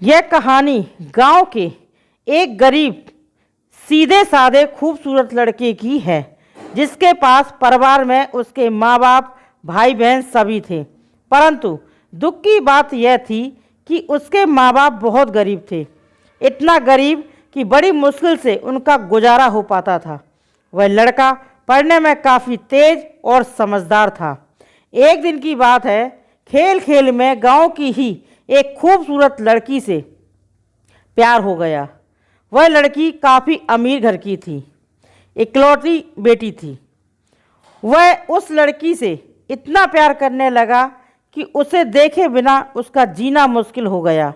यह कहानी गांव के एक गरीब सीधे साधे खूबसूरत लड़के की है, जिसके पास परिवार में उसके माँ बाप भाई बहन सभी थे। परंतु दुख की बात यह थी कि उसके माँ बाप बहुत गरीब थे, इतना गरीब कि बड़ी मुश्किल से उनका गुजारा हो पाता था। वह लड़का पढ़ने में काफ़ी तेज और समझदार था। एक दिन की बात है, खेल खेल में गांव की ही एक खूबसूरत लड़की से प्यार हो गया। वह लड़की काफ़ी अमीर घर की थी, इकलौती बेटी थी। वह उस लड़की से इतना प्यार करने लगा कि उसे देखे बिना उसका जीना मुश्किल हो गया।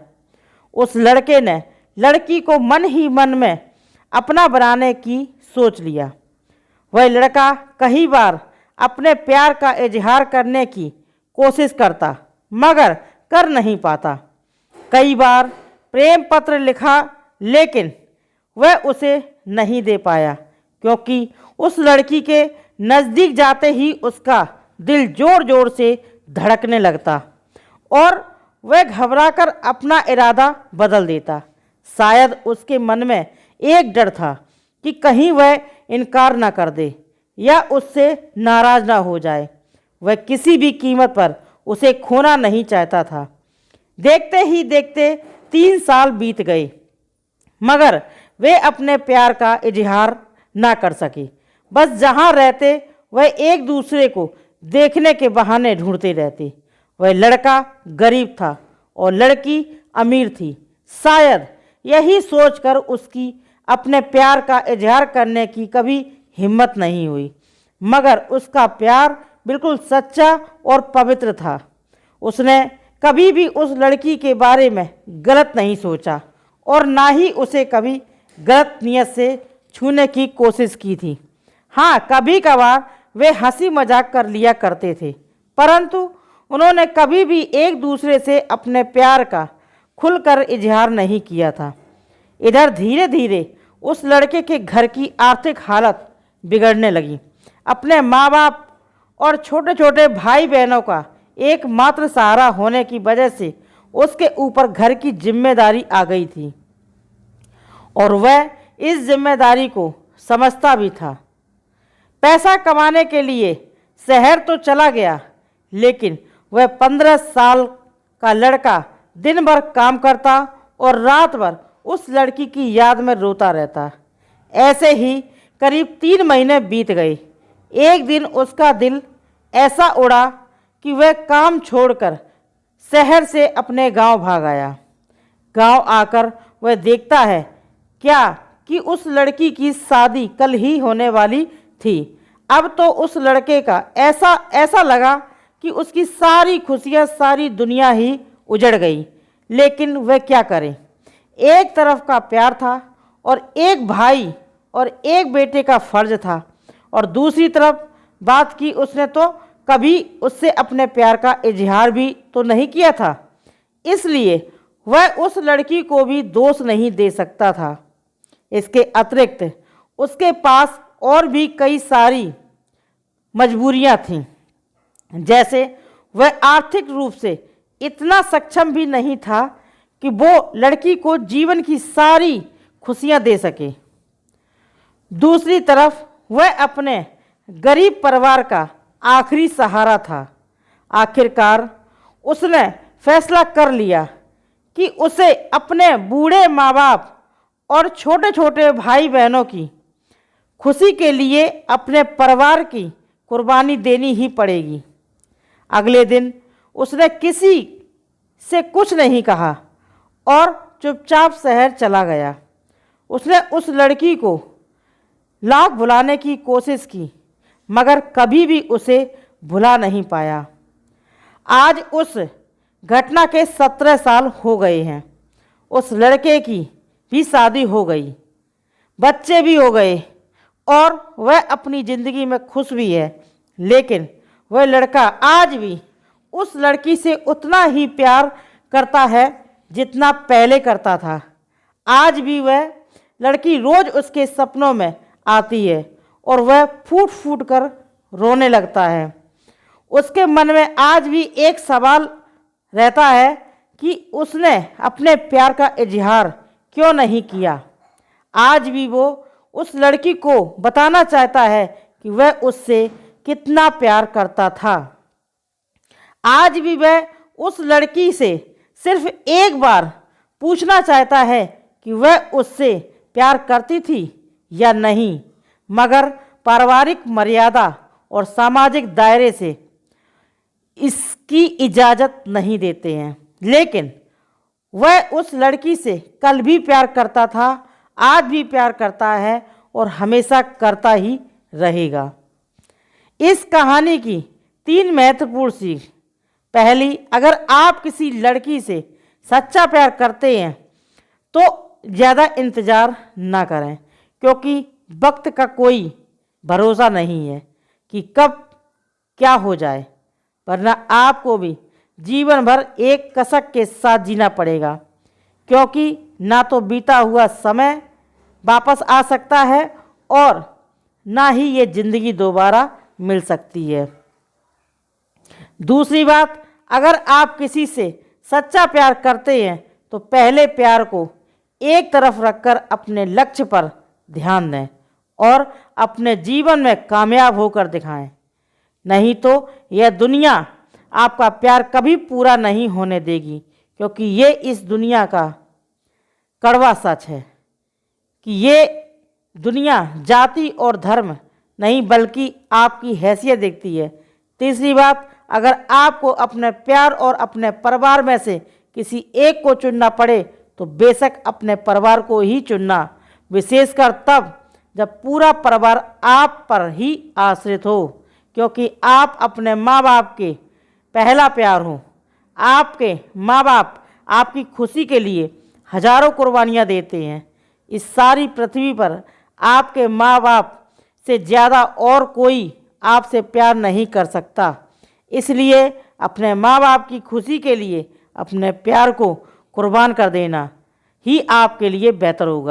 उस लड़के ने लड़की को मन ही मन में अपना बनाने की सोच लिया। वह लड़का कई बार अपने प्यार का इजहार करने की कोशिश करता, मगर कर नहीं पाता। कई बार प्रेम पत्र लिखा, लेकिन वह उसे नहीं दे पाया, क्योंकि उस लड़की के नज़दीक जाते ही उसका दिल ज़ोर ज़ोर से धड़कने लगता और वह घबराकर अपना इरादा बदल देता। शायद उसके मन में एक डर था कि कहीं वह इनकार ना कर दे या उससे नाराज़ ना हो जाए। वह किसी भी कीमत पर उसे खोना नहीं चाहता था। देखते ही देखते 3 साल बीत गए, मगर वे अपने प्यार का इजहार ना कर सके। बस जहाँ रहते वह एक दूसरे को देखने के बहाने ढूंढते रहते। वह लड़का गरीब था और लड़की अमीर थी। शायद यही सोचकर उसकी अपने प्यार का इजहार करने की कभी हिम्मत नहीं हुई, मगर उसका प्यार बिल्कुल सच्चा और पवित्र था। उसने कभी भी उस लड़की के बारे में गलत नहीं सोचा और ना ही उसे कभी गलत नियत से छूने की कोशिश की थी। हाँ, कभी कभार वे हंसी मजाक कर लिया करते थे, परंतु उन्होंने कभी भी एक दूसरे से अपने प्यार का खुलकर इजहार नहीं किया था। इधर धीरे धीरे उस लड़के के घर की आर्थिक हालत बिगड़ने लगी। अपने माँ बाप और छोटे छोटे भाई बहनों का एकमात्र सहारा होने की वजह से उसके ऊपर घर की जिम्मेदारी आ गई थी और वह इस जिम्मेदारी को समझता भी था। पैसा कमाने के लिए शहर तो चला गया, लेकिन वह 15 साल का लड़का दिन भर काम करता और रात भर उस लड़की की याद में रोता रहता। ऐसे ही करीब 3 महीने बीत गए। एक दिन उसका दिल ऐसा उड़ा कि वह काम छोड़कर शहर से अपने गांव भाग आया। गांव आकर वह देखता है क्या कि उस लड़की की शादी कल ही होने वाली थी। अब तो उस लड़के का ऐसा लगा कि उसकी सारी खुशियां, सारी दुनिया ही उजड़ गई। लेकिन वह क्या करे? एक तरफ का प्यार था और एक भाई और एक बेटे का फर्ज था, और दूसरी तरफ बात की उसने तो कभी उससे अपने प्यार का इजहार भी तो नहीं किया था। इसलिए वह उस लड़की को भी दोष नहीं दे सकता था। इसके अतिरिक्त उसके पास और भी कई सारी मजबूरियां थीं, जैसे वह आर्थिक रूप से इतना सक्षम भी नहीं था कि वो लड़की को जीवन की सारी खुशियां दे सके। दूसरी तरफ वह अपने गरीब परिवार का आखिरी सहारा था। आखिरकार उसने फैसला कर लिया कि उसे अपने बूढ़े माँ बाप और छोटे छोटे भाई बहनों की खुशी के लिए अपने परिवार की कुर्बानी देनी ही पड़ेगी। अगले दिन उसने किसी से कुछ नहीं कहा और चुपचाप शहर चला गया। उसने उस लड़की को लाख भुलाने की कोशिश की, मगर कभी भी उसे भुला नहीं पाया। आज उस घटना के 17 साल हो गए हैं। उस लड़के की भी शादी हो गई, बच्चे भी हो गए और वह अपनी ज़िंदगी में खुश भी है। लेकिन वह लड़का आज भी उस लड़की से उतना ही प्यार करता है जितना पहले करता था। आज भी वह लड़की रोज़ उसके सपनों में आती है और वह फूट फूट कर रोने लगता है। उसके मन में आज भी एक सवाल रहता है कि उसने अपने प्यार का इजहार क्यों नहीं किया। आज भी वो उस लड़की को बताना चाहता है कि वह उससे कितना प्यार करता था। आज भी वह उस लड़की से सिर्फ एक बार पूछना चाहता है कि वह उससे प्यार करती थी या नहीं, मगर पारिवारिक मर्यादा और सामाजिक दायरे से इसकी इजाज़त नहीं देते हैं। लेकिन वह उस लड़की से कल भी प्यार करता था, आज भी प्यार करता है और हमेशा करता ही रहेगा। इस कहानी की 3 महत्वपूर्ण सीख। पहली, अगर आप किसी लड़की से सच्चा प्यार करते हैं तो ज़्यादा इंतज़ार ना करें, क्योंकि वक्त का कोई भरोसा नहीं है कि कब क्या हो जाए, वरना आपको भी जीवन भर एक कसक के साथ जीना पड़ेगा, क्योंकि ना तो बीता हुआ समय वापस आ सकता है और ना ही ये ज़िंदगी दोबारा मिल सकती है। दूसरी बात, अगर आप किसी से सच्चा प्यार करते हैं तो पहले प्यार को एक तरफ रखकर अपने लक्ष्य पर ध्यान दें और अपने जीवन में कामयाब होकर दिखाएं। नहीं तो यह दुनिया आपका प्यार कभी पूरा नहीं होने देगी, क्योंकि ये इस दुनिया का कड़वा सच है कि ये दुनिया जाति और धर्म नहीं बल्कि आपकी हैसियत देखती है। तीसरी बात, अगर आपको अपने प्यार और अपने परिवार में से किसी एक को चुनना पड़े तो बेशक अपने परिवार को ही चुनना, विशेषकर तब जब पूरा परिवार आप पर ही आश्रित हो, क्योंकि आप अपने माँ बाप के पहला प्यार हो। आपके माँ बाप आपकी खुशी के लिए हजारों कुर्बानियाँ देते हैं। इस सारी पृथ्वी पर आपके माँ बाप से ज़्यादा और कोई आपसे प्यार नहीं कर सकता। इसलिए अपने माँ बाप की खुशी के लिए अपने प्यार को कुर्बान कर देना ही आपके लिए बेहतर होगा।